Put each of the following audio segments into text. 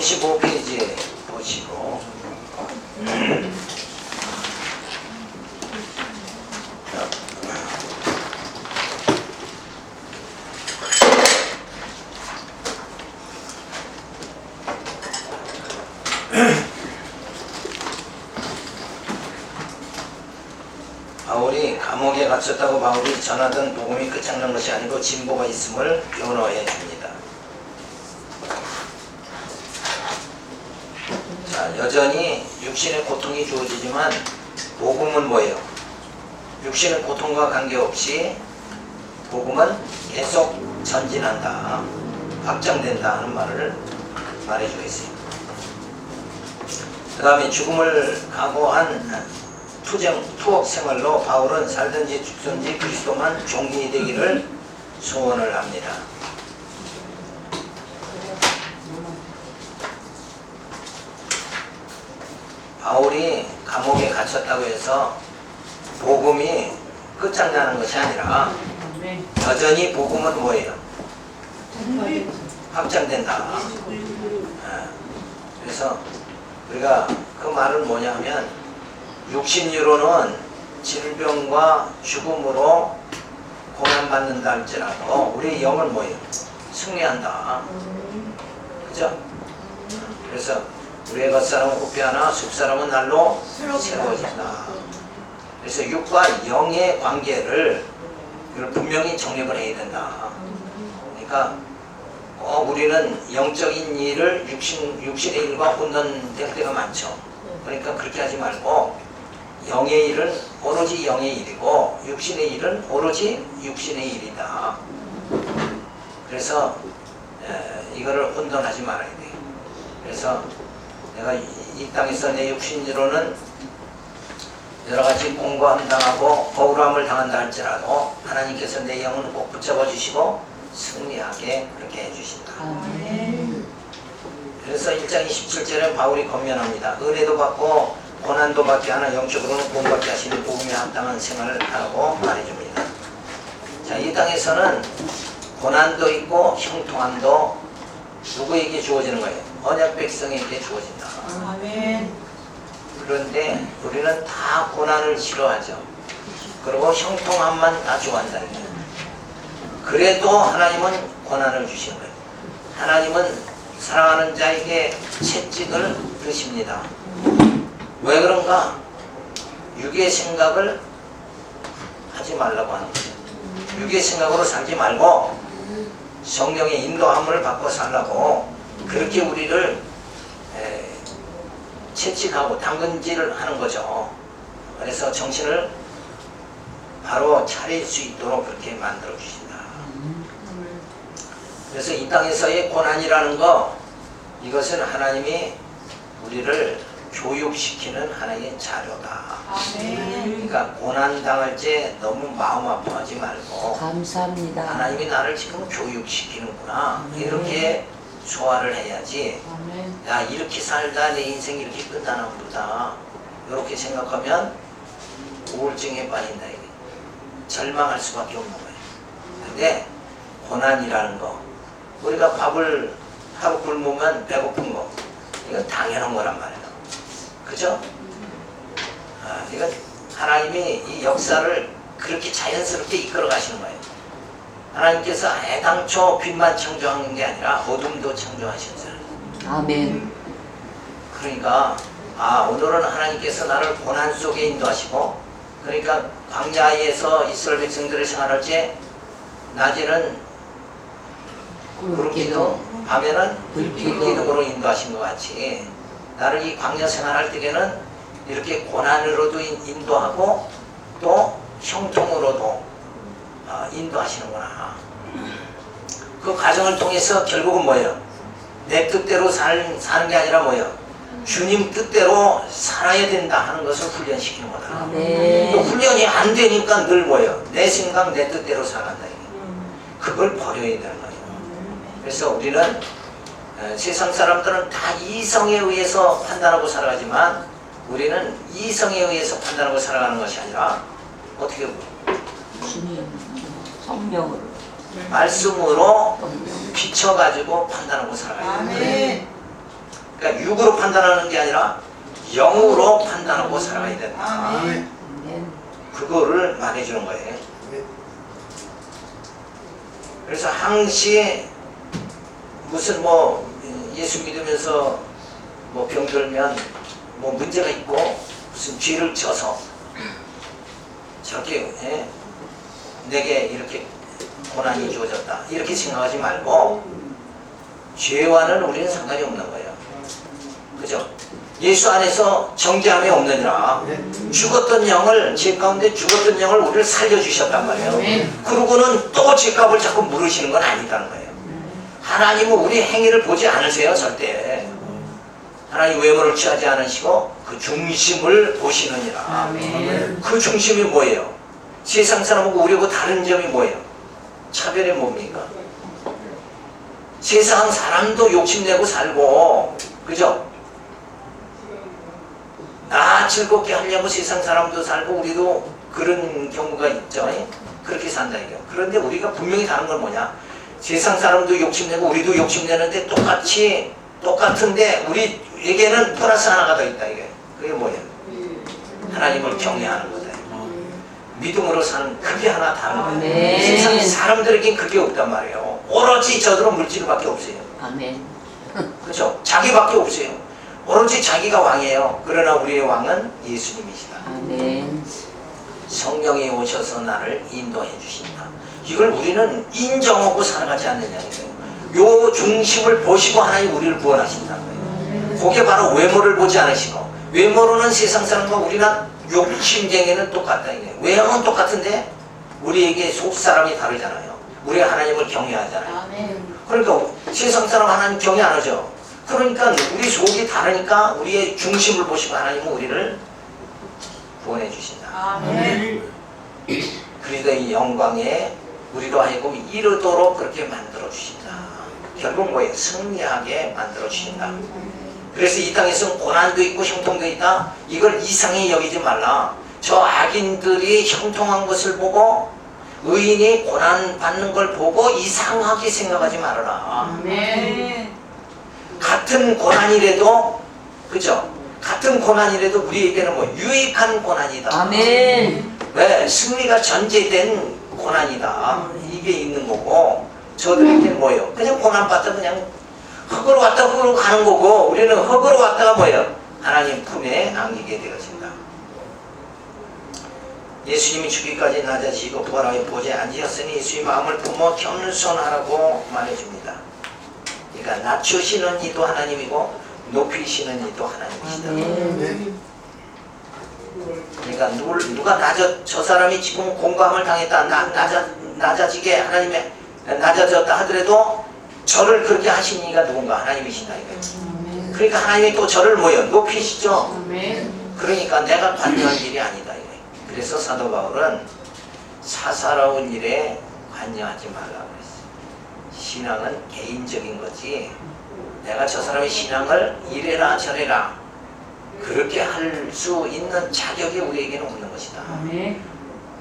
55페이지 보시고 바울이 감옥에 갇혔다고 바울이 전하던 복음이 끝장난 것이 아니고 진보가 있음을 변호해 줍니다. 자, 여전히 육신의 고통이 주어지지만 복음은 뭐예요? 육신의 고통과 관계없이 복음은 계속 전진한다, 확장된다 하는 말을 말해주고 있어요. 그 다음에 죽음을 각오한 투옥 생활로 바울은 살든지 죽든지 그리스도만 종이 되기를 소원을 합니다. 바울이 감옥에 갇혔다고 해서 복음이 끝장나는 것이 아니라 여전히 복음은 뭐예요? 확장된다. 그래서 우리가 그 말은 뭐냐면 육신으로는 질병과 죽음으로 고난받는다 할지라도 우리의 영은 뭐예요? 승리한다. 그죠? 그래서 우리의 겉사람은 후패하나 속사람은 날로 새로워진다. 그래서 육과 영의 관계를 분명히 정립을 해야 된다. 그러니까 우리는 영적인 일을 육신의 일과 혼돈될 때가 많죠. 그러니까 그렇게 하지 말고 영의 일은 오로지 영의 일이고 육신의 일은 오로지 육신의 일이다. 그래서 이거를 혼돈하지 말아야 돼. 그래서 내가 이 땅에서 내 육신으로는 여러 가지 공고함 당하고 억울함을 당한다 할지라도 하나님께서 내 영을 꼭 붙잡아 주시고 승리하게 그렇게 해주신다. 그래서 1장 27절에 바울이 권면합니다. 은혜도 받고 고난도 받게 하나 영적으로는 구원받게 하시는 복음에 합당한 생활을 하라고 말해줍니다. 자, 이 땅에서는 고난도 있고 형통함도 누구에게 주어지는 거예요? 언약 백성에게 주어진다. 아멘. 그런데 우리는 다 고난을 싫어하죠. 그리고 형통함만 다 좋아한다. 그래도 하나님은 고난을 주시는 거예요. 하나님은 사랑하는 자에게 채찍을 드십니다. 왜 그런가? 육의 생각을 하지 말라고 하는 거예요. 육의 생각으로 살지 말고 성령의 인도함을 받고 살라고 그렇게 우리를 채찍하고 당근질을 하는 거죠. 그래서 정신을 바로 차릴 수 있도록 그렇게 만들어 주신다. 그래서 이 땅에서의 고난이라는 거, 이것은 하나님이 우리를 교육시키는 하나의 자료다. 그러니까 고난 당할 때 너무 마음 아파하지 말고 감사합니다. 하나님이 나를 지금 교육시키는구나. 이렇게 소화를 해야지. 야, 이렇게 살다 내 인생이 이렇게 끝나나 보다. 이렇게 생각하면 우울증에 빠진다. 이게. 절망할 수밖에 없는 거예요. 근데 고난이라는 거, 우리가 밥을 하루 굶으면 배고픈 거, 이건 당연한 거란 말이에요. 그죠? 이건 하나님이 이 역사를 그렇게 자연스럽게 이끌어 가시는 거예요. 하나님께서 애당초 빛만 창조한 게 아니라 어둠도 창조하셨어요. 아멘. 그러니까 오늘은 하나님께서 나를 고난 속에 인도하시고, 그러니까 광야에서 이스라엘 백성들을 생활할 때 낮에는 구름기둥, 밤에는 불기둥으로 인도하신 것 같이 나를 이 광야 생활할 때에는 이렇게 고난으로도 인도하고 또 형통으로도 인도하시는구나. 그 과정을 통해서 결국은 뭐예요? 내 뜻대로 사는 게 아니라 뭐예요? 주님 뜻대로 살아야 된다 하는 것을 훈련시키는 거다. 또 훈련이 안 되니까 늘 뭐예요? 내 생각, 내 뜻대로 살아간다. 그걸 버려야 되는 거예요. 그래서 우리는 세상 사람들은 다 이성에 의해서 판단하고 살아가지만 우리는 이성에 의해서 판단하고 살아가는 것이 아니라 어떻게 주님 성령으로 말씀으로 비춰가지고 판단하고 살아가야 돼요. 그러니까 육으로 판단하는 게 아니라 영으로 판단하고 살아가야 된다. 아멘. 아멘. 그거를 말해주는 거예요. 그래서 항시 무슨 뭐 예수 믿으면서 뭐 병들면 뭐 문제가 있고 무슨 죄를 져서 저렇게 내게 이렇게 고난이 주어졌다 이렇게 생각하지 말고 죄와는 우리는 상관이 없는 거예요. 그죠? 예수 안에서 정죄함이 없느니라. 죽었던 영을, 죄 가운데 죽었던 영을 우리를 살려주셨단 말이에요. 그러고는 또 죄값을 자꾸 물으시는 건 아니다는 거예요. 하나님은 우리 행위를 보지 않으세요, 절대. 하나님 외모를 취하지 않으시고 그 중심을 보시느니라. 그 중심이 뭐예요? 세상 사람하고 우리하고 다른 점이 뭐예요? 차별이 뭡니까? 세상 사람도 욕심내고 살고, 그죠? 나 즐겁게 하려고 세상 사람도 살고 우리도 그런 경우가 있죠. 그렇게 산다 이거예요. 그런데 우리가 분명히 다른 건 뭐냐? 세상 사람도 욕심내고 우리도 욕심내는데 똑같은데 우리에게는 플러스 하나가 더 있다 이게. 그게 뭐예요? 하나님을 경외하는 거다. 믿음으로 사는 그게 하나 다른 거예요. 아멘. 세상 사람들에겐 그게 없단 말이에요. 오로지 저들은 물질밖에 없어요. 아멘. 그렇죠? 자기밖에 없어요. 오로지 자기가 왕이에요. 그러나 우리의 왕은 예수님이시다. 아멘. 성령이 오셔서 나를 인도해 주신다. 이걸 우리는 인정하고 살아가지 않느냐는 거예요. 요 중심을 보시고 하나님 우리를 구원하신다는 거예요. 그게 바로 외모를 보지 않으시고, 외모로는 세상 사람과 우리가 욕심쟁이는 똑같다 이거예요. 외형은 똑같은데 우리에게 속 사람이 다르잖아요. 우리가 하나님을 경외하잖아요. 그러니까 세상 사람 하나님 경외 안 하죠. 그러니까 우리 속이 다르니까 우리의 중심을 보시고 하나님은 우리를 구원해 주신다. 아멘. 그리스도의 영광에 우리로 하여금 이르도록 그렇게 만들어 주신다. 결국 뭐예요? 승리하게 만들어 주신다. 그래서 이 땅에서는 고난도 있고 형통도 있다. 이걸 이상히 여기지 말라. 저 악인들이 형통한 것을 보고 의인이 고난 받는 걸 보고 이상하게 생각하지 말아라. 아멘. 같은 고난이라도, 그죠? 같은 고난이라도 우리에게는 뭐 유익한 고난이다. 아멘. 왜? 승리가 전제된 고난이다. 이게 있는 거고, 저들에게는 뭐예요? 그냥 고난받다 그냥 흙으로 왔다 흙으로 가는 거고, 우리는 흙으로 왔다가 뭐예요? 하나님 품에 안기게 되어진다. 예수님이 죽기까지 낮아지시고 부활하여 보좌에 앉으셨으니 예수의 마음을 품어 겸손하라고 말해줍니다. 그러니까 낮추시는 이도 하나님이고 높이시는 이도 하나님이시다. 아멘. 그러니까 누가 저 사람이 지금 공감을 당했다, 낮아지게 하나님의 낮아졌다 하더라도 저를 그렇게 하신 이가 누군가? 하나님이시다 이거예요. 그러니까 하나님이 또 저를 뭐예요? 높이시죠. 그러니까 내가 관여할 일이 아니다 이거예요. 그래서 사도 바울은 사사로운 일에 관여하지 말라고 했어요. 신앙은 개인적인 거지, 내가 저 사람의 신앙을 이래라 저래라 그렇게 할 수 있는 자격이 우리에게는 없는 것이다.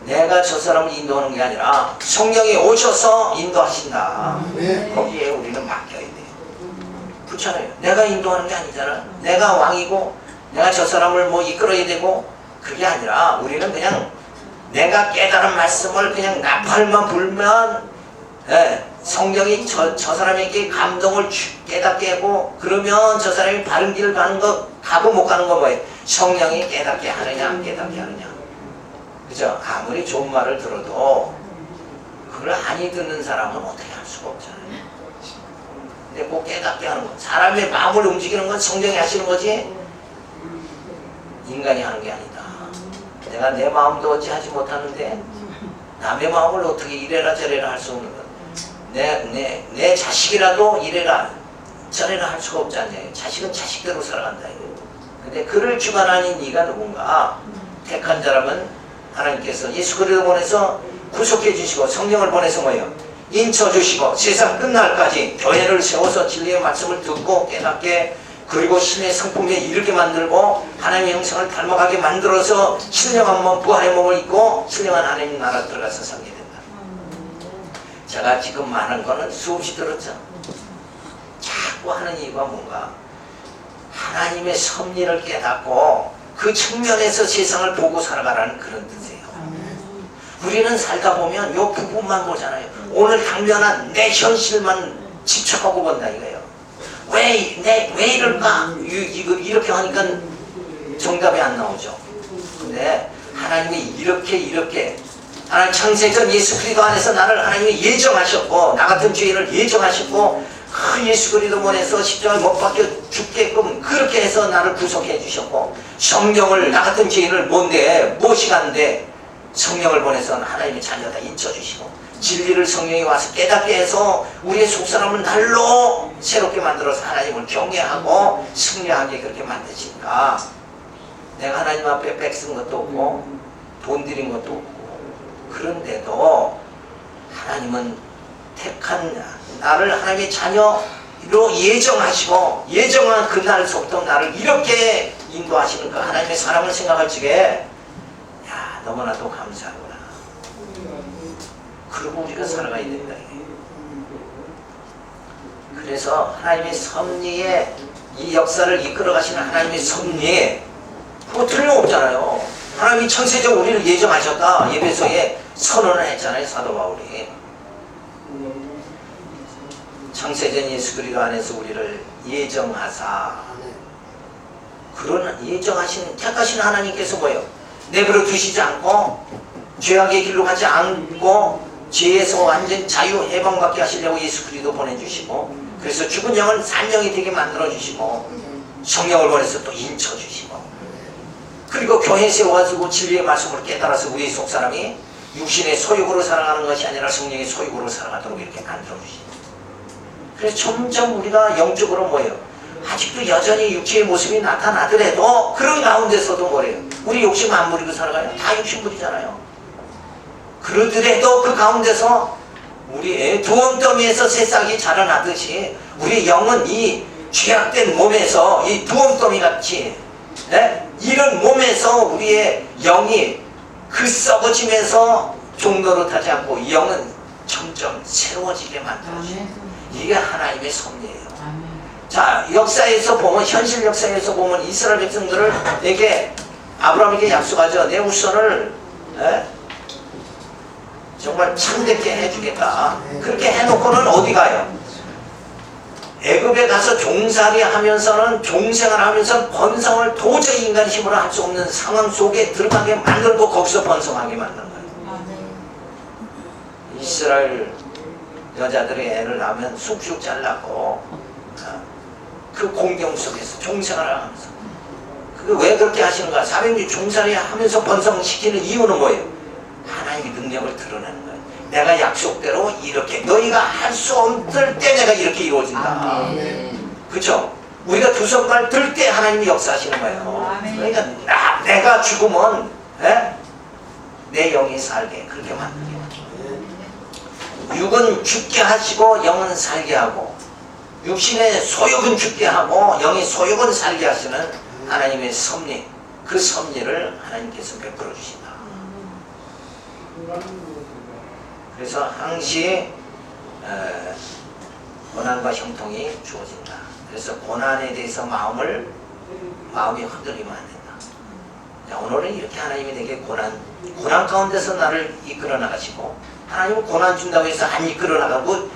내가 저 사람을 인도하는 게 아니라 성령이 오셔서 인도하신다. 거기에 우리는 맡겨야 돼. 그렇잖아요. 내가 인도하는 게 아니잖아. 내가 왕이고 내가 저 사람을 뭐 이끌어야 되고 그게 아니라 우리는 그냥 내가 깨달은 말씀을 그냥 나팔만 불면 성령이 저 사람에게 감동을 깨닫게 하고, 그러면 저 사람이 바른 길을 가는 거 가고 못 가는 거 뭐예요? 성령이 깨닫게 하느냐 안 깨닫게 하느냐. 그죠? 아무리 좋은 말을 들어도 그걸 아니 듣는 사람은 어떻게 할 수가 없잖아요. 근데 꼭 깨닫게 하는 거, 사람의 마음을 움직이는 건 성령이 하시는 거지 인간이 하는 게 아니다. 내가 내 마음도 어찌하지 못하는데 남의 마음을 어떻게 이래라 저래라 할 수 없는 것. 내 자식이라도 이래라 저래라 할 수가 없지 않냐. 자식은 자식대로 살아간다. 근데 그를 주관하는 이가 누군가? 택한 사람은 하나님께서 예수 그리스도 보내서 구속해 주시고 성령을 보내서 뭐예요? 인쳐 주시고 세상 끝날까지 교회를 세워서 진리의 말씀을 듣고 깨닫게, 그리고 신의 성품에 이르게 만들고 하나님의 형상을 닮아가게 만들어서 신령한 몸, 부활의 몸을 입고 신령한 하나님 나라 들어가서 살게 된다. 제가 지금 많은 거는 수없이 들었죠. 자꾸 하는 이유가 뭔가? 하나님의 섭리를 깨닫고 그 측면에서 세상을 보고 살아가라는 그런 뜻이에요. 우리는 살다 보면 요 부분만 보잖아요. 오늘 당면한 내 현실만 집착하고 본다 이거예요. 왜 이럴까? 이렇게 하니까 정답이 안 나오죠. 근데 하나님이 이렇게 하나님 창세전 예수 그리스도 안에서 나를 하나님이 예정하셨고 나 같은 죄인을 예정하셨고 그 예수 그리스도 보내서 십자가에 못 박혀 죽게끔 그렇게 해서 나를 구속해 주셨고 성령을 나 같은 죄인을 모시간데 성령을 보내서 하나님의 자녀다 인쳐주시고 진리를 성령이 와서 깨닫게 해서 우리의 속사람을 날로 새롭게 만들어서 하나님을 경외하고 승리하게 그렇게 만드시니까 내가 하나님 앞에 뺏은 것도 없고 돈 들인 것도 없고 그런데도 하나님은 택한 나를 하나님의 자녀로 예정하시고 예정한 그날부터 나를 이렇게 인도하시는 그 하나님의 사랑을 생각할 적에 야 너무나도 감사하구나. 그러고 우리가 살아가야 된다. 그래서 하나님의 섭리에 이 역사를 이끌어 가시는 하나님의 섭리 그거 틀림없잖아요. 하나님이 천세적 우리를 예정하셨다. 예배소에 선언을 했잖아요. 사도 바울이. 창세전 예수 그리스도 안에서 우리를 예정하사 그런 예정하신 택하신 하나님께서 뭐예요? 내버려 두시지 않고 죄악의 길로 가지 않고 죄에서 완전 자유 해방받게 하시려고 예수 그리스도 보내주시고 그래서 죽은 영을 산 영이 되게 만들어주시고 성령을 보내서 또 인쳐주시고 그리고 교회 세워가지고 진리의 말씀을 깨달아서 우리 속사람이 육신의 소욕으로 살아가는 것이 아니라 성령의 소욕으로 살아가도록 이렇게 만들어주시고 그래서 점점 우리가 영적으로 뭐예요? 아직도 여전히 육체의 모습이 나타나더라도 그런 가운데서도 뭐래요? 우리 욕심 안 부리고 살아가요? 다 욕심 부리잖아요. 그러더라도 그 가운데서 우리의 두엄더미에서 새싹이 자라나듯이 우리 영은 이 죄악된 몸에서 이 두엄더미 같이 이런 몸에서 우리의 영이 그 썩어지면서 종로로 타지 않고 이 영은 점점 새로워지게 만들어집니다. 이게 하나님의 섭리예요. 자, 역사에서 보면 현실 역사에서 보면 이스라엘 백성들에게 아브라함에게 약속하죠. 내 후손을 정말 참되게 해주겠다. 그렇게 해놓고는 어디 가요? 애굽에 가서 종살이 하면서는 종생을 하면서 번성을 도저히 인간 힘으로 할 수 없는 상황 속에 들어가게 만들고 거기서 번성하게 만든 거예요. 이스라엘 여자들이 애를 낳으면 쑥쑥 잘라고 그 공경 속에서 종생을 하면서 왜 그렇게 하시는가? 400년 종살이 하면서 번성시키는 이유는 뭐예요? 하나님의 능력을 드러내는 거예요. 내가 약속대로 이렇게 너희가 할 수 없을 때 내가 이렇게 이루어진다. 그렇죠? 우리가 두 손발 들 때 하나님이 역사하시는 거예요. 그러니까 내가 죽으면 내 영이 살게 그렇게 만들게. 육은 죽게 하시고 영은 살게 하고 육신의 소욕은 죽게 하고 영의 소욕은 살게 하시는 하나님의 섭리 그 섭리를 하나님께서 베풀어 주신다. 그래서 항시 고난과 형통이 주어진다. 그래서 고난에 대해서 마음이 흔들리면 안 된다. 자, 오늘은 이렇게 하나님이 내게 고난 가운데서 나를 이끌어 나가시고 하나님은 고난 준다고 해서 안 이끌어 나가고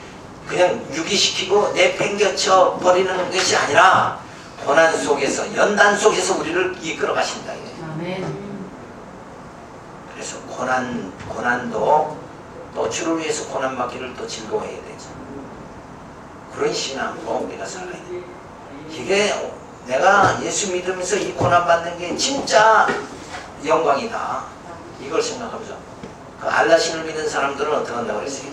그냥 유기시키고 내팽겨쳐 버리는 것이 아니라 고난 속에서 연단 속에서 우리를 이끌어 가신다. 그래서 고난도 또 주를 위해서 고난받기를 또 즐거워해야 되죠. 그런 신앙으로 우리가 살아야 돼. 이게 내가 예수 믿으면서 이 고난받는 게 진짜 영광이다. 이걸 생각하면서 그 알라신을 믿는 사람들은 어떻게 한다고 그랬어요?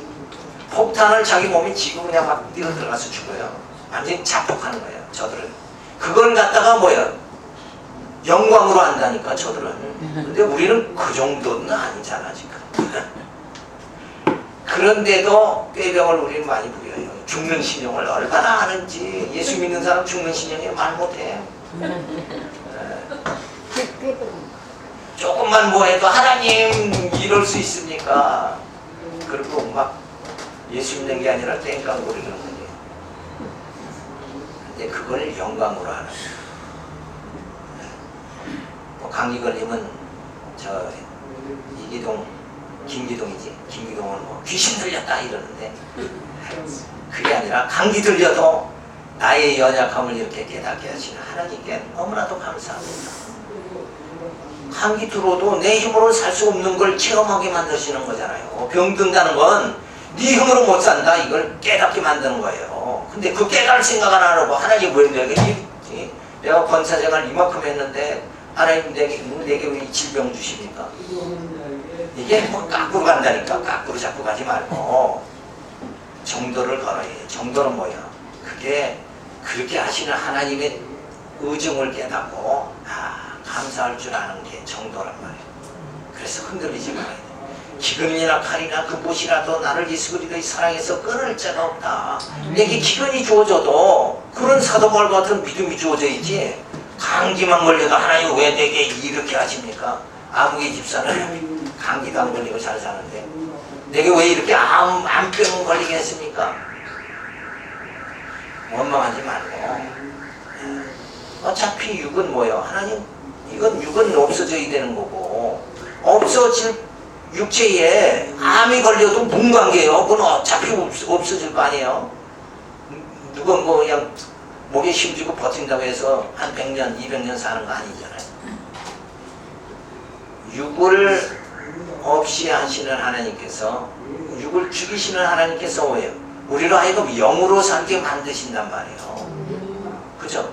폭탄을 자기 몸이 지고 그냥 막 뛰어 들어가서 죽어요. 완전히 자폭하는 거예요. 저들은 그걸 갖다가 뭐야? 영광으로 한다니까 저들은. 근데 우리는 그 정도는 아니잖아 지금. 그런데도 꾀병을 우리는 많이 부려요. 죽는 신용을 얼마나 아는지. 예수 믿는 사람 죽는 신용에 말 못해. 조금만 뭐 해도 하나님 이럴 수 있습니까? 그리고 막 예수 믿는 게 아니라 땡깡거리는 거예요. 근데 그걸 영광으로 하는 거예요. 감기 걸리면 저 이기동, 김기동이지. 김기동은 뭐 귀신 들렸다 이러는데 그게 아니라 감기 들려도 나의 연약함을 이렇게 깨닫게 하시는 하나님께 너무나도 감사합니다. 감기 들어도 내 힘으로 살 수 없는 걸 체험하게 만드시는 거잖아요. 병든다는 건 네 힘으로 못 산다 이걸 깨닫게 만드는 거예요. 근데 그 깨달을 생각 안 하고 하나님 왜 내가 권사생활 이만큼 했는데 하나님 내게 왜 이 질병 주십니까? 이게 뭐 까꾸로 간다니까. 까꾸로 자꾸 가지 말고 정도를 걸어야 해. 정도는 뭐야? 그게 그렇게 하시는 하나님의 의중을 깨닫고 감사할 줄 아는 게 정도란 말이에요. 그래서 흔들리지 말아야 돼. 기근이나 칼이나 그 무엇이라도 나를 예수 그리스도의 사랑에서 끊을 자가 없다. 내게 기근이 주어져도 그런 사도 바울 같은 믿음이 주어져 있지. 감기만 걸려도 하나님 왜 내게 이렇게 하십니까? 아무개 집사는 감기도 안 걸리고 잘 사는데 내게 왜 이렇게 암병 걸리게 했습니까? 원망하지 말고 어차피 육은 뭐예요? 하나님 이건 육은 없어져야 되는 거고 없어질 육체에 암이 걸려도 무관계예요. 그건 어차피 없어질 거 아니에요. 누가 뭐 그냥 목에 힘주고 버틴다고 해서 한 100년, 200년 사는 거 아니잖아요. 육을 없이 하시는 하나님께서 육을 죽이시는 하나님께서 뭐예요? 우리로 하여금 영으로 살게 만드신단 말이에요. 그죠?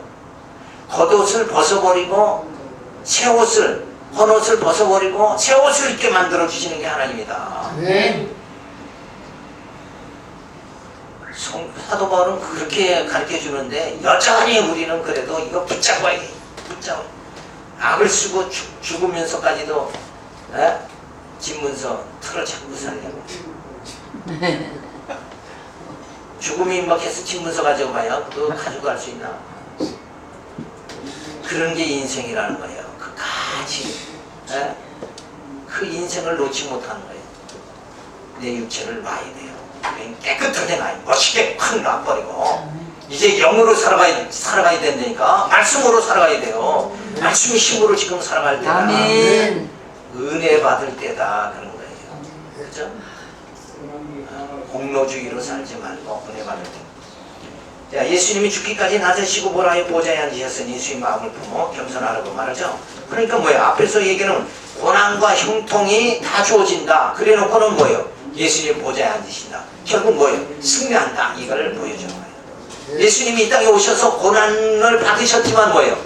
겉옷을 벗어버리고 새 옷을 헌옷을 벗어버리고 새 옷을 입게 만들어 주시는 게 하나님이다. 네. 사도 바울은 그렇게 가르쳐 주는데 여전히 우리는 그래도 이거 붙잡아야 돼. 붙잡아. 악을 쓰고 죽으면서까지도 집문서 틀어 잡고 살려고. 죽음이 임박해서 집문서 가져가요. 그거 가져갈 수 있나? 그런 게 인생이라는 거예요. 끝까지 그 인생을 놓지 못하는 거예요. 내 육체를 놔야 돼요. 깨끗하게 놔야 멋있게 확 놔버리고 이제 영으로 살아가야 된다니까. 말씀으로 살아가야 돼요. 말씀의 힘으로 지금 살아갈 때다. 아멘. 은혜 받을 때다 그런 거예요. 그죠? 공로주의로 살지 말고 은혜 받을 때. 자, 예수님이 죽기까지 낮으시고 보라의 보좌에 앉으셨으니 예수의 마음을 품어 겸손하라고 말하죠. 그러니까 뭐야? 앞에서 얘기는 고난과 형통이 다 주어진다. 그래놓고는 뭐예요? 예수님 보좌에 앉으신다. 결국 뭐예요? 승리한다. 이걸 보여주는 거예요. 예수님이 이 땅에 오셔서 고난을 받으셨지만 뭐예요?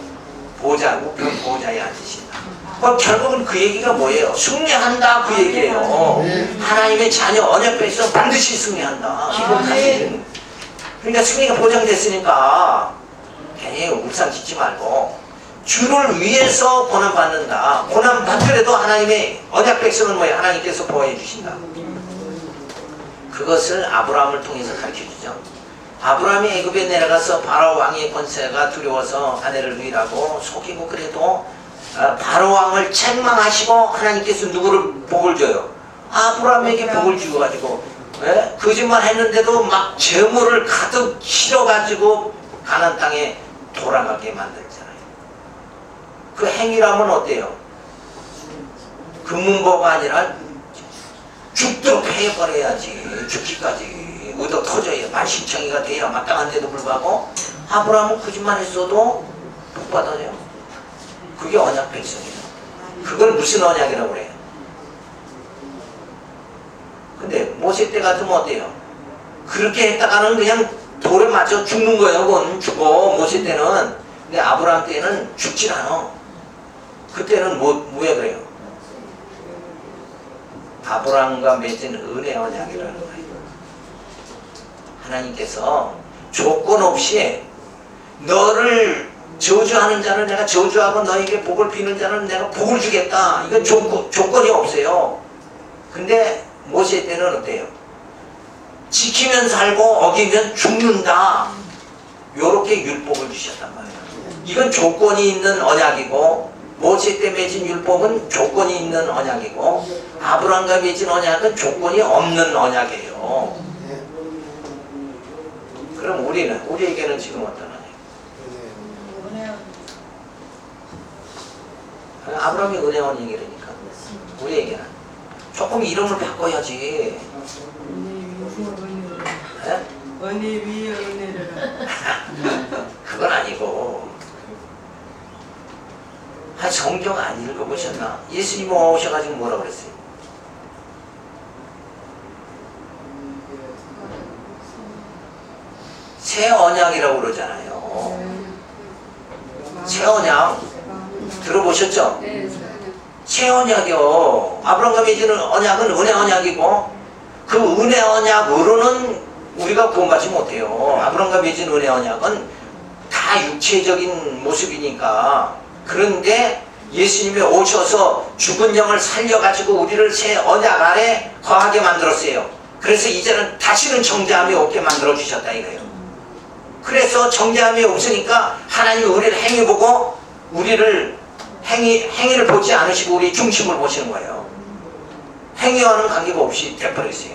우편 보좌에 앉으신다. 그럼 결국은 그 얘기가 뭐예요? 승리한다 그 얘기예요. 하나님의 자녀 언약궤에서 반드시 승리한다. 기록하시는. 그러니까 승리가 보장됐으니까 괜히 울산 짓지 말고 주를 위해서 고난받는다. 고난받더라도 하나님의 언약 백성은 뭐예요? 하나님께서 보호해 주신다. 그것을 아브라함을 통해서 가르쳐주죠. 아브라함이 애굽에 내려가서 바로 왕의 권세가 두려워서 아내를 누이라고 속이고 그래도 바로 왕을 책망하시고 하나님께서 누구를 복을 줘요? 아브라함에게 복을 주어가지고 거짓말 했는데도 막 재물을 가득 실어가지고 가나안 땅에 돌아가게 만들잖아요. 그 행위라면 어때요? 금문보가 아니라 죽도록 패해버려야지. 죽기까지 얻어 터져야 만신창이가 돼야 마땅한데도 불구하고 아브라함은 거짓말 했어도 복 받아요. 그게 언약 백성이에요. 그걸 무슨 언약이라고 그래요? 근데 모세 때 같으면 어때요? 그렇게 했다가는 그냥 돌에 맞춰 죽는 거예요. 그건 죽어. 모세 때는. 근데 아브라함 때는 죽질 않아. 그때는 뭐야 그래요? 아브라함과 맺은 은혜 언약이라는 거예요. 하나님께서 조건 없이 너를 저주하는 자는 내가 저주하고 너에게 복을 비는 자는 내가 복을 주겠다. 이건 조건이 없어요. 근데 모세 때는 어때요? 지키면 살고 어기면 죽는다. 요렇게 율법을 주셨단 말이에요. 이건 조건이 있는 언약이고 모세 때 맺은 율법은 조건이 있는 언약이고 아브라함과 맺은 언약은 조건이 없는 언약이에요. 그럼 우리에게는 지금 어떤 언약? 아브라함이 은혜 언약이라니까. 우리에게는 조금 이름을 바꿔야지. 예? 은혜 위에 은혜를. 그건 아니고. 성경 안 읽어보셨나? 예수님 오셔가지고 뭐라 그랬어요? 새 언약이라고 그러잖아요. 새 언약 들어보셨죠? 새 언약이요. 아브라함과 맺은 언약은 은혜 언약이고 그 은혜 언약으로는 우리가 구원받지 못해요. 아브라함과 맺은 은혜 언약은 다 육체적인 모습이니까. 그런데 예수님이 오셔서 죽은 영을 살려가지고 우리를 새 언약 아래 거하게 만들었어요. 그래서 이제는 다시는 정죄함이 없게 만들어주셨다 이거예요. 그래서 정죄함이 없으니까 하나님이 우리를 행위 보고 우리를 행위를 보지 않으시고 우리 중심을 보시는 거예요. 행위와는 관계가 없이 돼버렸어요.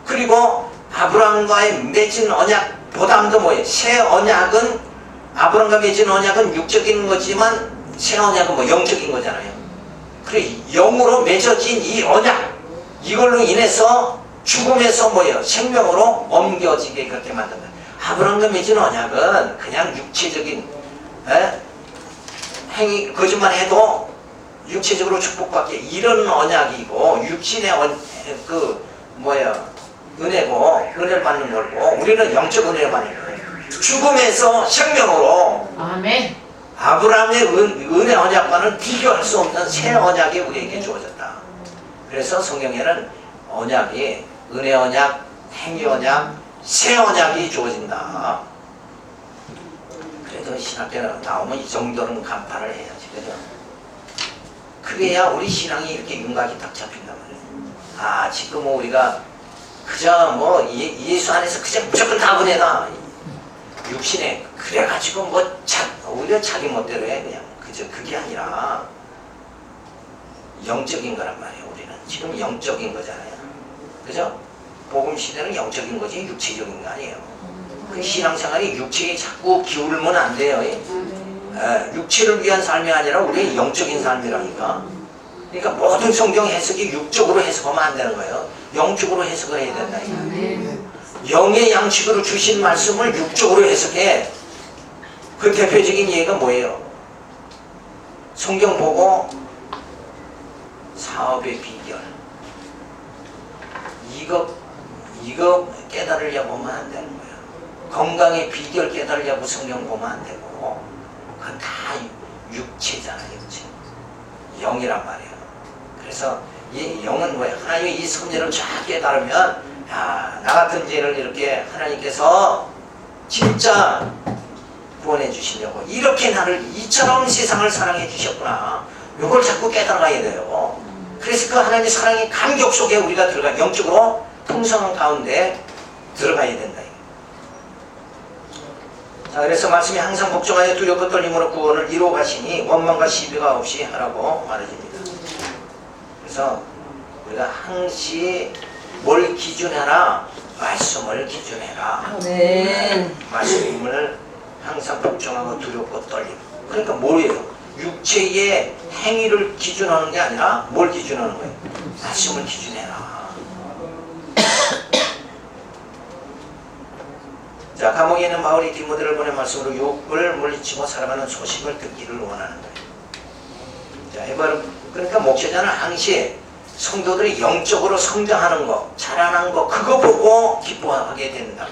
그리고 아브라함과의 맺은 언약 보담도 뭐예요? 새 언약은 아브라함과 맺은 언약은 육적인 거지만 새 언약은 뭐 영적인 거잖아요. 그래 영으로 맺어진 이 언약 이걸로 인해서 죽음에서 뭐예요? 생명으로 옮겨지게 그렇게 만든 거예요. 아브라함과 맺은 언약은 그냥 육체적인 행위 거짓말 해도 육체적으로 축복받게 이런 언약이고 육신의 은혜고 은혜를 받는 거고 우리는 영적 은혜를 받는 거예요. 죽음에서 생명으로 아멘. 아브라함의 은혜 언약과는 비교할 수 없는 새 언약이 우리에게 주어졌다. 그래서 성경에는 언약이 은혜 언약, 행위 언약, 새 언약이 주어진다. 그래도 신학교는 나오면 이 정도는 간파를 해야지, 그죠? 그래야 우리 신앙이 이렇게 윤곽이 딱 잡힌단 말이에요. 지금 우리가 그저 예수 안에서 그저 무조건 다 은혜다. 육신에 그래가지고 오히려 자기 멋대로 해 그냥 그저 그게 아니라 영적인 거란 말이에요. 우리는 지금 영적인 거잖아요. 그죠? 복음 시대는 영적인 거지 육체적인 거 아니에요. 그 신앙생활이 육체에 자꾸 기울면 안 돼요. 육체를 위한 삶이 아니라 우리의 영적인 삶이라니까. 그러니까 모든 성경 해석이 육적으로 해석하면 안 되는 거예요. 영적으로 해석을 해야 된다. 영의 양식으로 주신 말씀을 육적으로 해석해. 그 대표적인 예가 뭐예요? 성경 보고 사업의 비결 이거 깨달으려고 하면 안 되는 거예요. 건강의 비결 깨달으려고 성경 보면 안 되고 그건 다 육체잖아요. 육체. 영이란 말이에요. 그래서 이 영은 뭐예요? 하나님의 이 섭리를 쫙 깨달으면 나 같은 죄를 이렇게 하나님께서 진짜 구원해 주시려고 이렇게 나를 이처럼 세상을 사랑해 주셨구나. 이걸 자꾸 깨달아야 돼요. 그래서 그 하나님의 사랑의 감격 속에 우리가 들어가 영적으로 풍성한 가운데 들어가야 된다. 자, 그래서 말씀이 항상 복종하여 두렵고 떨림으로 구원을 이루어 가시니 원망과 시비가 없이 하라고 말해줍니다. 그래서 우리가 항시 뭘 기준해라? 말씀을 기준해라. 네. 말씀을 항상 복종하고 두렵고 떨림. 그러니까 뭐예요? 육체의 행위를 기준하는 게 아니라 뭘 기준하는 거예요? 말씀을 기준해라. 자, 감옥에 있는 바울이 디모데를 보낸 말씀으로 욕을 물리치고 살아가는 소식을 듣기를 원하는 거예요. 자, 그러니까 목회자는 항시 성도들이 영적으로 성장하는 거, 자라는 거, 그거 보고 기뻐하게 된다.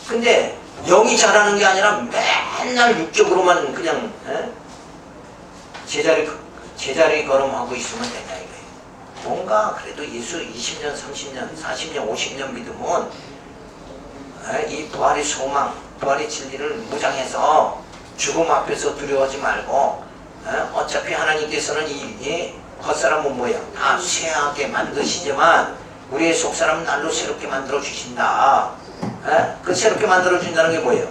근데 영이 자라는 게 아니라 맨날 육적으로만 그냥 제자리 걸음하고 있으면 된다 이거예요. 뭔가 그래도 예수 20년, 30년, 40년, 50년 믿으면 이 부활의 소망, 부활의 진리를 무장해서 죽음 앞에서 두려워하지 말고 어차피 하나님께서는 이 겉사람은 뭐야? 다 쇠하게 만드시지만 우리의 속사람은 날로 새롭게 만들어 주신다. 그 새롭게 만들어 준다는 게 뭐예요?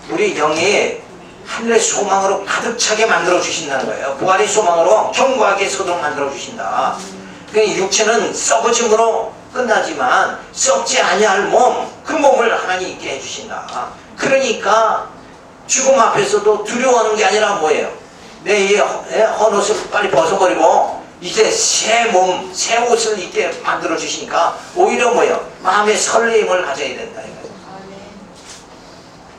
우리 영이 하늘의 소망으로 가득 차게 만들어 주신다는 거예요. 부활의 소망으로 견고하게 서도록 만들어 주신다. 그 육체는 썩어짐으로 끝나지만 썩지 아니할 몸, 그 몸을 하나님 있게 해주신다. 그러니까 죽음 앞에서도 두려워하는 게 아니라 뭐예요? 내 이 헌옷을 빨리 벗어버리고 이제 새 몸, 새 옷을 입게 만들어 주시니까 오히려 뭐예요? 마음의 설레임을 가져야 된다 이거예요.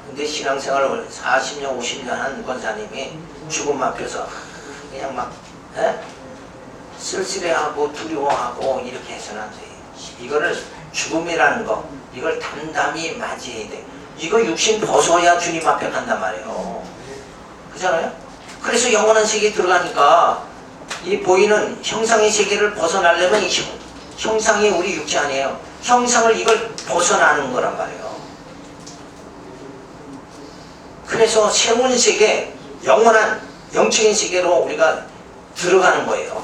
근데 신앙생활을 40년, 50년 한 권사님이 죽음 앞에서 그냥 막 쓸쓸해하고 두려워하고 이렇게 해서는 안 돼요. 이거를 죽음이라는 거, 이걸 담담히 맞이해야 돼. 이거 육신 벗어야 주님 앞에 간단 말이에요. 그렇잖아요? 그래서 영원한 세계에 들어가니까 이 보이는 형상의 세계를 벗어나려면 이 형상이 우리 육체 아니에요. 형상을 이걸 벗어나는 거란 말이에요. 그래서 새로운 세계, 영원한 영적인 세계로 우리가 들어가는 거예요.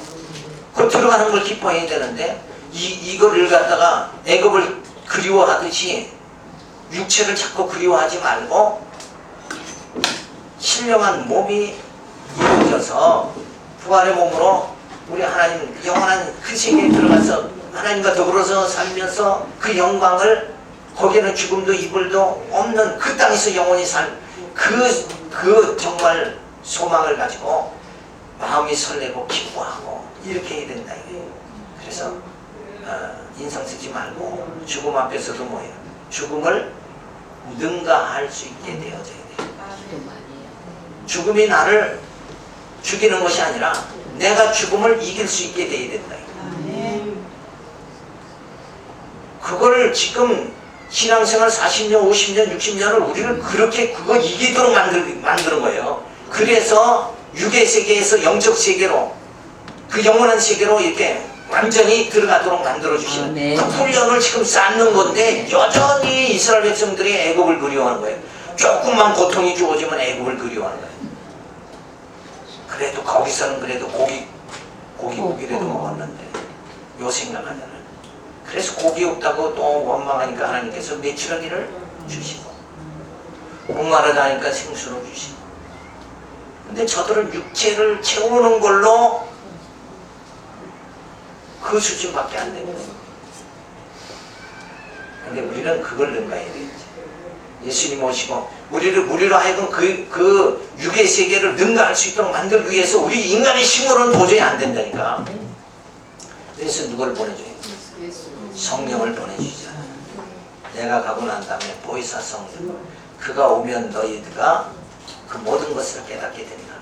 그 들어가는 걸 기뻐해야 되는데 이거를 갖다가 애굽을 그리워하듯이 육체를 자꾸 그리워하지 말고 신령한 몸이 이루어져서 부활의 몸으로 우리 하나님 영원한 그 세계에 들어가서 하나님과 더불어서 살면서 그 영광을 거기에는 죽음도 이불도 없는 그 땅에서 영원히 살 그 정말 소망을 가지고 마음이 설레고 기뻐하고 이렇게 해야 된다 이거예요. 그래서 인상 쓰지 말고 죽음 앞에서도 뭐예요? 죽음을 능가할 수 있게 되어져야 돼요. 죽음이 나를 죽이는 것이 아니라 내가 죽음을 이길 수 있게 돼야 된다. 그걸 지금 신앙생활 40년, 50년, 60년을 우리를 그렇게 그거 이기도록 만드는 거예요. 그래서 육의 세계에서 영적 세계로 그 영원한 세계로 이렇게 완전히 들어가도록 만들어주시는 그 훈련을 지금 쌓는 건데 여전히 이스라엘 백성들이 애굽을 그리워하는 거예요. 조금만 고통이 주어지면 애굽을 그리워하는 거예요. 그래도 거기서는 그래도 고기라도 먹었는데 요 생각하잖아요. 그래서 고기 없다고 또 원망하니까 하나님께서 메추라기를 주시고 목마르다 하니까 생수를 주시고 근데 저들은 육체를 채우는 걸로 그 수준밖에 안 되는 거예요. 근데 우리는 그걸 능가해야 되겠지. 예수님 오시고 우리로 하여금 그 육의 세계를 능가할 수 있도록 만들기 위해서 우리 인간의 힘으로는 도저히 안 된다니까. 그래서 누구를 보내줘요? 성령을 보내주잖아. 내가 가고 난 다음에 보이사 성령, 그가 오면 너희가 그 모든 것을 깨닫게 된다.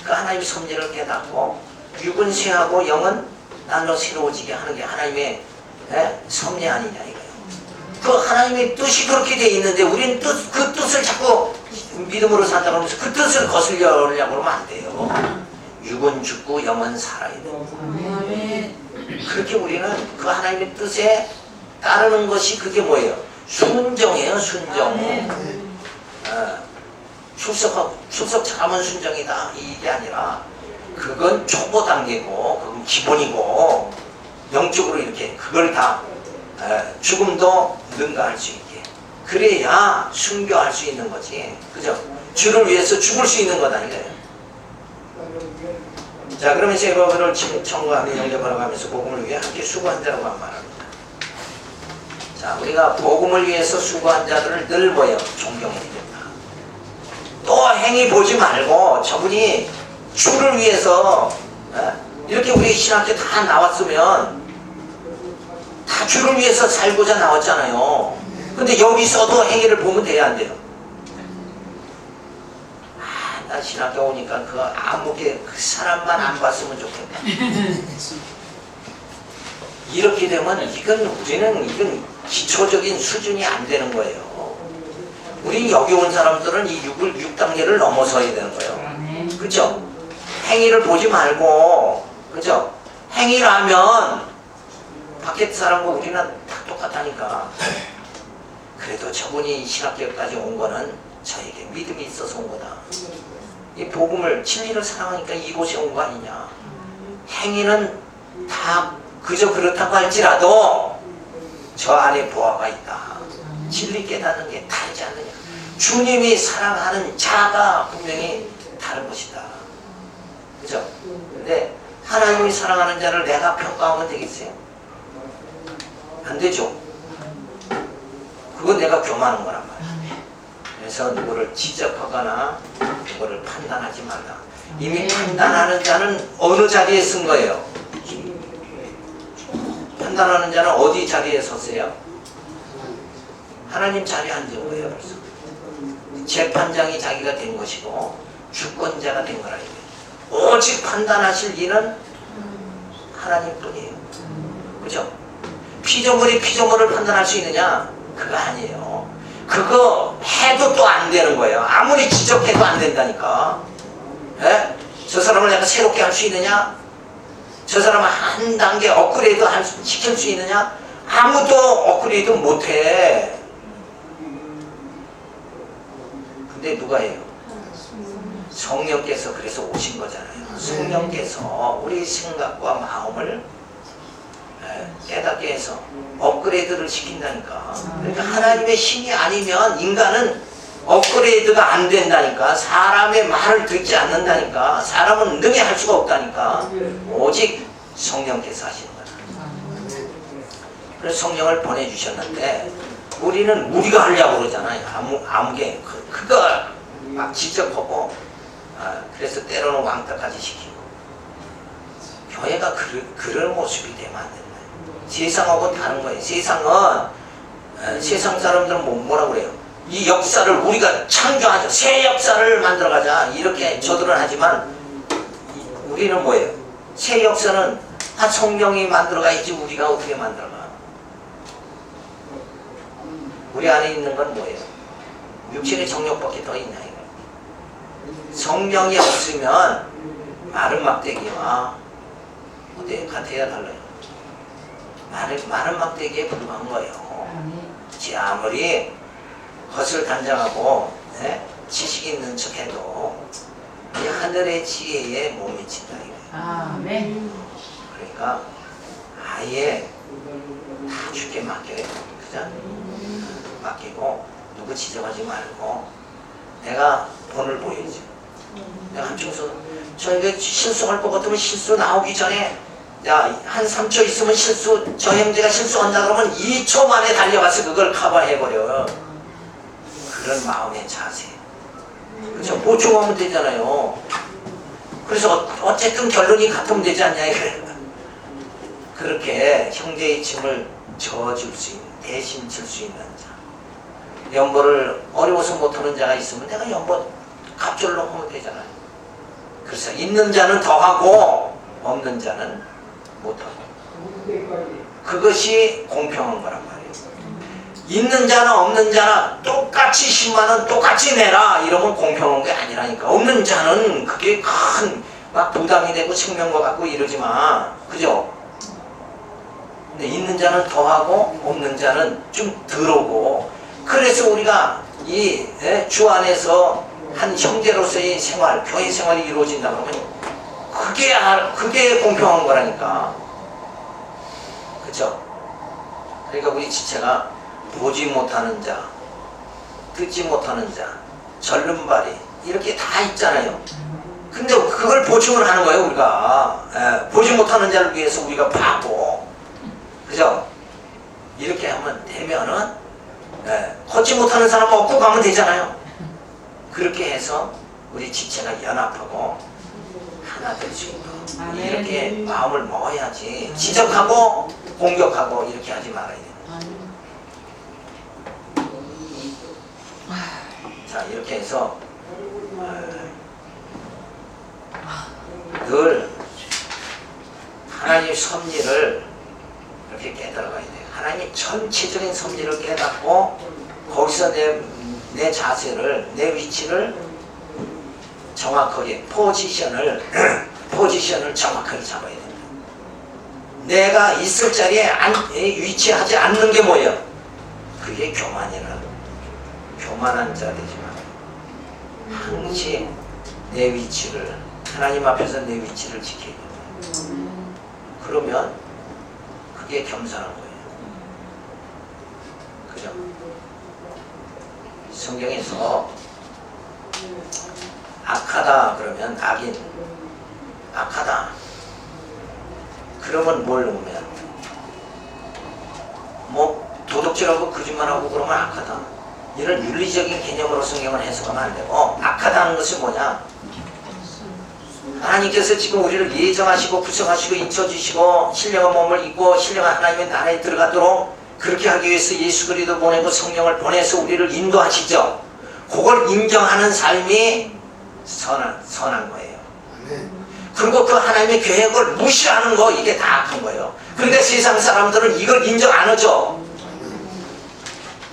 그 하나님의 섭리를 깨닫고 육은 쇠하고 영은 날로 새로워지게 하는 게 하나님의 섭리 아니냐 이거예요. 그 하나님의 뜻이 그렇게 돼 있는데 우리는 그 뜻을 자꾸 믿음으로 산다고 하면서 그 뜻을 거슬려고 그러면 안 돼요. 육은 죽고 영은 살아야 돼. 그렇게 우리는 그 하나님의 뜻에 따르는 것이 그게 뭐예요? 순종이에요. 순종. 출석 잘하면 순종이다 이게 아니라 그건 초보 단계고 그건 기본이고 영적으로 이렇게 그걸 다 죽음도 능가할 수 있게 그래야 순교할 수 있는 거지. 그죠? 주를 위해서 죽을 수 있는 거다 이거예요. 자, 그러면 세바브를 청구하는 영접 걸어가면서 복음을 위해 함께 수고한 자라고 말합니다. 자, 우리가 복음을 위해서 수고한 자들을 늘 뭐예요? 존경해야 된다. 또 행위 보지 말고 저분이 주를 위해서 이렇게 우리 신학교 다 나왔으면 다 주를 위해서 살고자 나왔잖아요. 근데 여기서도 행위를 보면 돼야 안 돼요? 나 신학교 오니까 그 아무게 그 사람만 안 봤으면 좋겠다. 이렇게 되면 우리는 기초적인 수준이 안 되는 거예요. 우리 여기 온 사람들은 이 6단계를 넘어서야 되는 거예요. 그죠? 행위를 보지 말고, 그죠? 행위를 하면 밖에 사람과 우리는 다 똑같다니까. 그래도 저분이 신학교까지 온 거는 저에게 믿음이 있어서 온 거다. 이 복음을 진리를 사랑하니까 이곳에 온 거 아니냐. 행위는 다 그저 그렇다고 할지라도 저 안에 보화가 있다. 진리 깨닫는 게 다르지 않느냐. 주님이 사랑하는 자가 분명히 다른 것이다. 그죠? 근데 하나님이 사랑하는 자를 내가 평가하면 되겠어요? 안 되죠. 그건 내가 교만한 거란 말이야. 그래서 누구를 지적하거나 누구를 판단하지 말라. 이미 판단하는 자는 어느 자리에 쓴 거예요? 판단하는 자는 어디 자리에 섰어요? 하나님 자리에 앉은 거예요. 벌써 재판장이 자기가 된 것이고 주권자가 된 거라 이거예요. 오직 판단하실 이는 하나님뿐이에요. 그죠? 피조물이 피조물을 판단할 수 있느냐? 그거 아니에요. 그거 해도 또 안 되는 거예요. 아무리 지적해도 안 된다니까. 예? 저 사람을 내가 새롭게 할 수 있느냐? 저 사람을 한 단계 업그레이드 시킬 수 있느냐? 아무도 업그레이드 못해. 근데 누가 해요? 성령께서 그래서 오신 거잖아요. 성령께서 우리 생각과 마음을 깨닫게 해서 업그레이드를 시킨다니까. 그러니까 하나님의 힘이 아니면 인간은 업그레이드가 안 된다니까. 사람의 말을 듣지 않는다니까. 사람은 능히 할 수가 없다니까. 오직 성령께서 하시는 거야. 그래서 성령을 보내주셨는데 우리는 우리가 하려고 그러잖아요. 아무개 그걸 막 지적하고 그래서 때로는 왕따까지 시키고. 교회가 그런 모습이 되면 안 된다. 세상하고 다른 거예요. 세상은 세상 사람들은 뭐라고 그래요? 이 역사를 우리가 창조하자, 새 역사를 만들어가자 이렇게 저들은 하지만 우리는 뭐예요? 새 역사는 성령이 만들어가야지 우리가 어떻게 만들어가? 우리 안에 있는 건 뭐예요? 육신의 정욕밖에 더 있나 이거. 성령이 없으면 마른 막대기와 어때? 같아야 달라요. 마른 막대기에 불과한 거예요. 지 아무리 겉을 단장하고 지식 있는 척해도 이 하늘의 지혜에 못 미친다 이거예요. 그러니까 아예 다 주께 맡겨요. 그죠? 맡기고 누구 지적하지 말고 내가 본을 보이지. 내가 한쪽에서 저에게 실수할 것 같으면 실수 나오기 전에 야, 한 3초 있으면 저 형제가 실수한다 그러면 2초 만에 달려가서 그걸 커버해버려. 그런 마음의 자세. 그렇죠? 보충하면 되잖아요. 그래서 어쨌든 결론이 같으면 되지 않냐 이거예요. 그렇게 형제의 짐을 져줄 수 있는, 대신 질 수 있는 자. 연보를 어려워서 못하는 자가 있으면 내가 연보 갑절로 하면 되잖아요. 그래서 있는 자는 더하고 없는 자는 못하고. 그것이 공평한 거란 말이에요. 있는 자나 없는 자나 똑같이 10만원 똑같이 내라 이러면 공평한 게 아니라니까. 없는 자는 그게 큰 막 부담이 되고 생명과 같고 이러지 마. 그죠? 근데 있는 자는 더하고 없는 자는 좀 덜하고. 그래서 우리가 이 주 안에서 한 형제로서의 생활, 교회 생활이 이루어진다 그러면 그게 공평한 거라니까. 그쵸? 그러니까 우리 지체가 보지 못하는 자, 듣지 못하는 자, 절름발이 이렇게 다 있잖아요. 근데 그걸 보충을 하는 거예요 우리가. 보지 못하는 자를 위해서 우리가 봐고. 그죠? 이렇게 하면 되면은 걷지 못하는 사람 얻고 가면 되잖아요. 그렇게 해서 우리 지체가 연합하고 하나 될 수 있고 이렇게 마음을 먹어야지. 지적하고 공격하고 이렇게 하지 말아야 돼요. 자, 이렇게 해서 늘 하나님의 섭리를 이렇게 깨달아가야 돼요. 하나님의 전체적인 섭리를 깨닫고 거기서 내 자세를, 내 위치를 정확하게 포지션을 정확하게 잡아야 됩니다. 내가 있을 자리에 위치하지 않는 게 뭐예요? 그게 교만이라. 교만한 자 되지 마. 항시 내 위치를, 하나님 앞에서 내 위치를 지켜야 됩니다. 그러면 그게 겸손한 거예요. 그죠? 성경에서 악하다 그러면 악인, 악하다 그러면 뭘 보면 뭐 도덕질하고 거짓말하고 그러면 악하다 이런 윤리적인 개념으로 성경을 해석하면 안 되고, 악하다는 것이 뭐냐? 하나님께서 지금 우리를 예정하시고 구성하시고 인쳐주시고 신령한 몸을 입고 신령한 하나님의 나라에 들어가도록 그렇게 하기 위해서 예수 그리스도 보내고 성령을 보내서 우리를 인도하시죠. 그걸 인정하는 삶이 선한 거예요. 그리고 그 하나님의 계획을 무시하는 거, 이게 다 악한 거예요. 그런데 세상 사람들은 이걸 인정 안 하죠.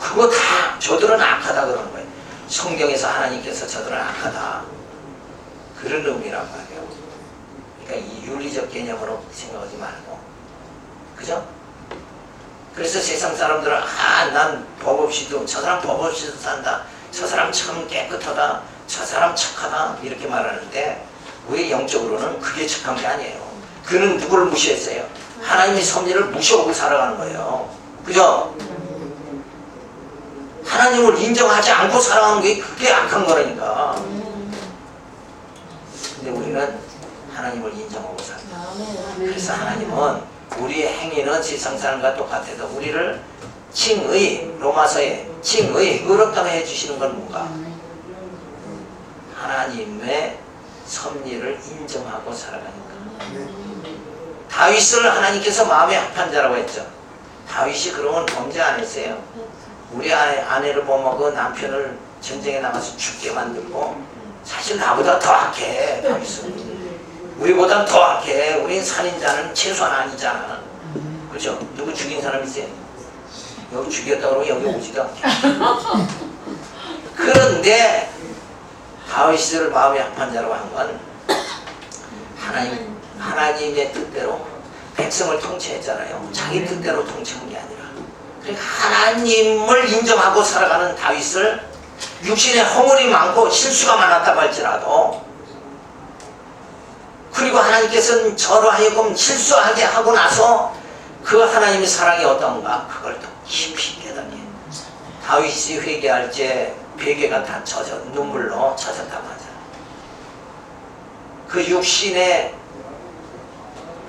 그거 다 저들은 악하다 그러는 거예요. 성경에서 하나님께서 저들은 악하다 그런 의미란 말이에요. 그러니까 이 윤리적 개념으로 생각하지 말고, 그죠? 그래서 세상 사람들은 난 법 없이도, 저 사람 법 없이도 산다, 저 사람 참 깨끗하다, 저 사람 착하다 이렇게 말하는데 우리 영적으로는 그게 착한 게 아니에요. 그는 누구를 무시했어요? 하나님의 섭리를 무시하고 살아가는 거예요. 그죠? 하나님을 인정하지 않고 살아가는 게 그게 악한 거라니까. 근데 우리는 하나님을 인정하고 살아요. 그래서 하나님은 우리의 행위는 세상 사람과 똑같아도 우리를 칭의, 로마서에 칭의, 의롭다고 해주시는 건 뭔가? 하나님의 섭리를 인정하고 살아가니까. 다윗을 하나님께서 마음에 합한 자라고 했죠. 다윗이 그러면 범죄 안 했어요. 우리 아내를 범하고 남편을 전쟁에 나가서 죽게 만들고, 사실 나보다 더 악해. 다윗은 우리보다 더 악해. 우린 살인자는 최소한 아니잖아. 그렇죠? 누구 죽인 사람 있어요? 여기 죽였다고 그러면 여기 오지도 않게. 그런데 다윗을 마음에 합한 자라고 한 건 하나님의 뜻대로 백성을 통치했잖아요. 자기 뜻대로 통치한 게 아니라. 그러니까 하나님을 인정하고 살아가는 다윗을, 육신에 허물이 많고 실수가 많았다고 할지라도, 그리고 하나님께서는 저로 하여금 실수하게 하고 나서 그 하나님의 사랑이 어떤가 그걸 더 깊이 깨닫게. 다윗이 회개할 때 베개가 다 눈물로 젖었다고 하잖아요. 그 육신의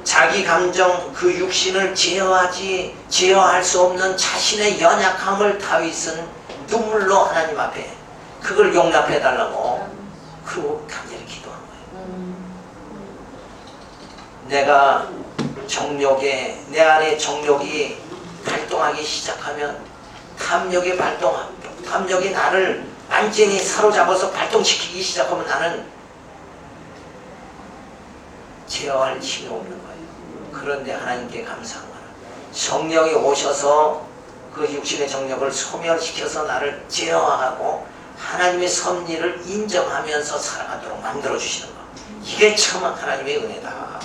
자기 감정, 그 육신을 제어할 수 없는 자신의 연약함을 다윗은 눈물로 하나님 앞에 그걸 용납해 달라고 그러고 간절히 기도한 거예요. 내가 정욕에, 내 안에 정욕이 발동하기 시작하면, 탐욕이 나를 완전히 사로잡아서 발동시키기 시작하면 나는 제어할 힘이 없는 거예요. 그런데 하나님께 감사한 거는 성령이 오셔서 그 육신의 정욕을 소멸시켜서 나를 제어하고 하나님의 섭리를 인정하면서 살아가도록 만들어주시는 거. 이게 참 하나님의 은혜다.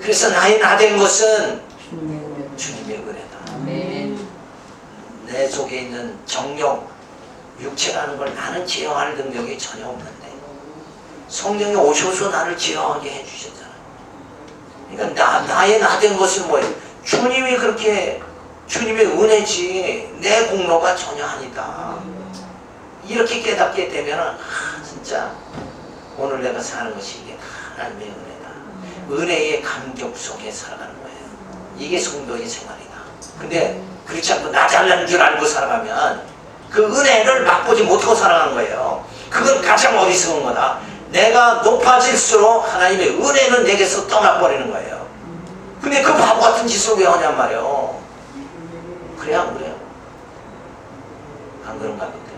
그래서 나의 나된 것은 주님의 은혜다. 내 속에 있는 정욕, 육체라는 걸 나는 제어할 능력이 전혀 없는데 성령이 오셔서 나를 제어하게 해주셨잖아요. 그러니까 나의 나된 것은 뭐예요? 주님이 그렇게, 주님의 은혜지 내 공로가 전혀 아니다. 이렇게 깨닫게 되면 진짜 오늘 내가 사는 것이 이게 하나님의 은혜다. 은혜의 감격 속에 살아가는 거예요. 이게 성도의 생활이다. 근데 그렇지 않고 나 잘나는 줄 알고 살아가면 그 은혜를 맛보지 못하고 살아가는 거예요. 그건 가장 어리석은 거다. 내가 높아질수록 하나님의 은혜는 내게서 떠나버리는 거예요. 근데 그 바보 같은 짓을 왜 하냔 말이에요. 그래야 안 그래요? 안 그런가 본데.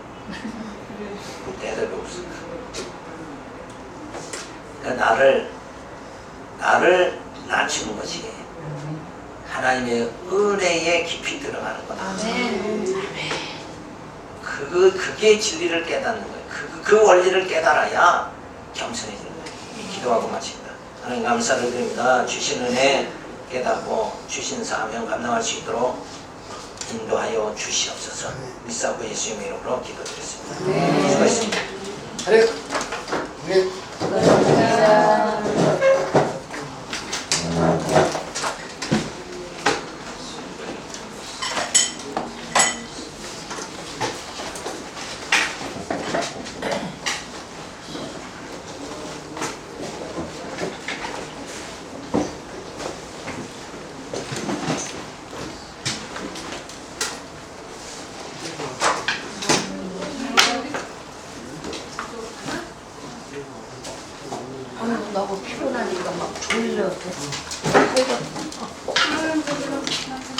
그 대답이 없어. 그러니까 나를 낮추는 것이 하나님의 은혜에 깊이 들어가는 거다. 그게 진리를 깨닫는 거예요. 그 원리를 깨달아야 겸손해지는 거예요. 기도하고 마칩니다. 하나님 감사를 드립니다. 주신 은혜 깨닫고 주신 사명 감당할 수 있도록 인도하여 주시옵소서. 믿사고 예수님의 이름으로 기도드렸습니다. 수고했습니다. 나보다 보니까 막 졸려. 아유,